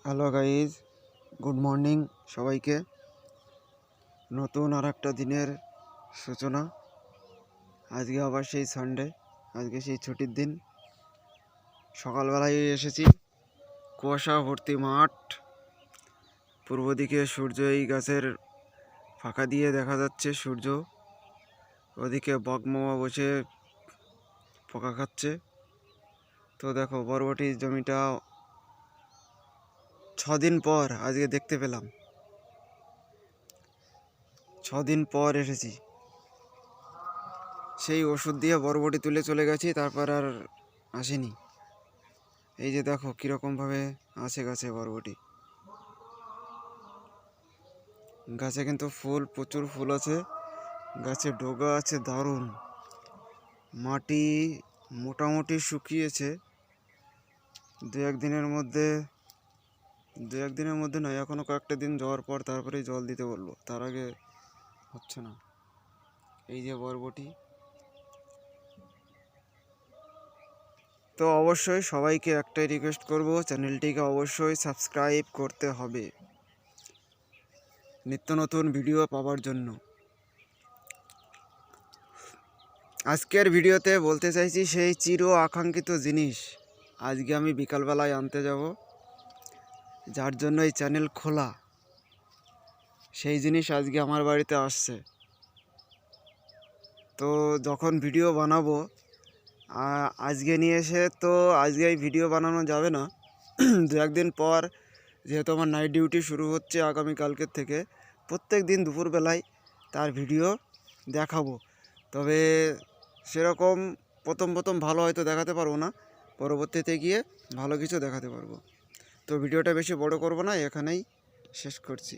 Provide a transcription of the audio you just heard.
Hello guys, good morning সবাইকে। নতুন আর একটা দিনের সূচনা। আজকে আবার সেই সানডে, আজকে সেই ছুটির দিন। সকালবেলায় এসেছি, কুয়াশা ভর্তি মাঠ, পূর্ব দিকে সূর্য এই গাছের ফাঁকা দিয়ে দেখা যাচ্ছে সূর্য। ওদিকে বকমামা বসে পোকা খাচ্ছে। তো দেখো বরবটির জমিটা 6 দিন পর আজকে দেখতে পেলাম। 6 দিন পর এসেছি, সেই ওষুধ দিয়ে বরবটি তুলে চলে গেছি, তারপর আর আসেনি। এই যে দেখো কীরকমভাবে আছে গাছে বরবটি। গাছে কিন্তু ফুল, প্রচুর ফুল আছে, গাছে ডগা আছে দারুণ। মাটি মোটামুটি শুকিয়েছে, দু একদিনের মধ্যে নয়, এখনও কয়েকটা দিন যাওয়ার পর তারপরেই জল দিতে বলবো, তার আগে হচ্ছে না। এই যে বরবটি। তো অবশ্যই সবাইকে একটাই রিকোয়েস্ট করব, চ্যানেলটিকে অবশ্যই সাবস্ক্রাইব করতে হবে নিত্য নতুন ভিডিও পাওয়ার জন্য। আজকের ভিডিওতে বলতে চাইছি সেই চির আকাঙ্ক্ষিত জিনিস আজকে আমি বিকালবেলায় আনতে যাব, যার জন্য এই চ্যানেল খোলা। সেই জিনিস আজকে আমার বাড়িতে আসছে। তো যখন ভিডিও বানাবো আজকে নিয়ে এসে, তো আজকে এই ভিডিও বানানো যাবে না। দু একদিন পর, যেহেতু আমার নাইট ডিউটি শুরু হচ্ছে আগামীকালকের থেকে, প্রত্যেক দিন দুপুরবেলায় তার ভিডিও দেখাবো। তবে সেরকম প্রথম ভালো হয়তো দেখাতে পারবো না, পরবর্তীতে গিয়ে ভালো কিছু দেখাতে পারবো। তো ভিডিওটা বেশি বড় করব না, এখানেই শেষ করছি।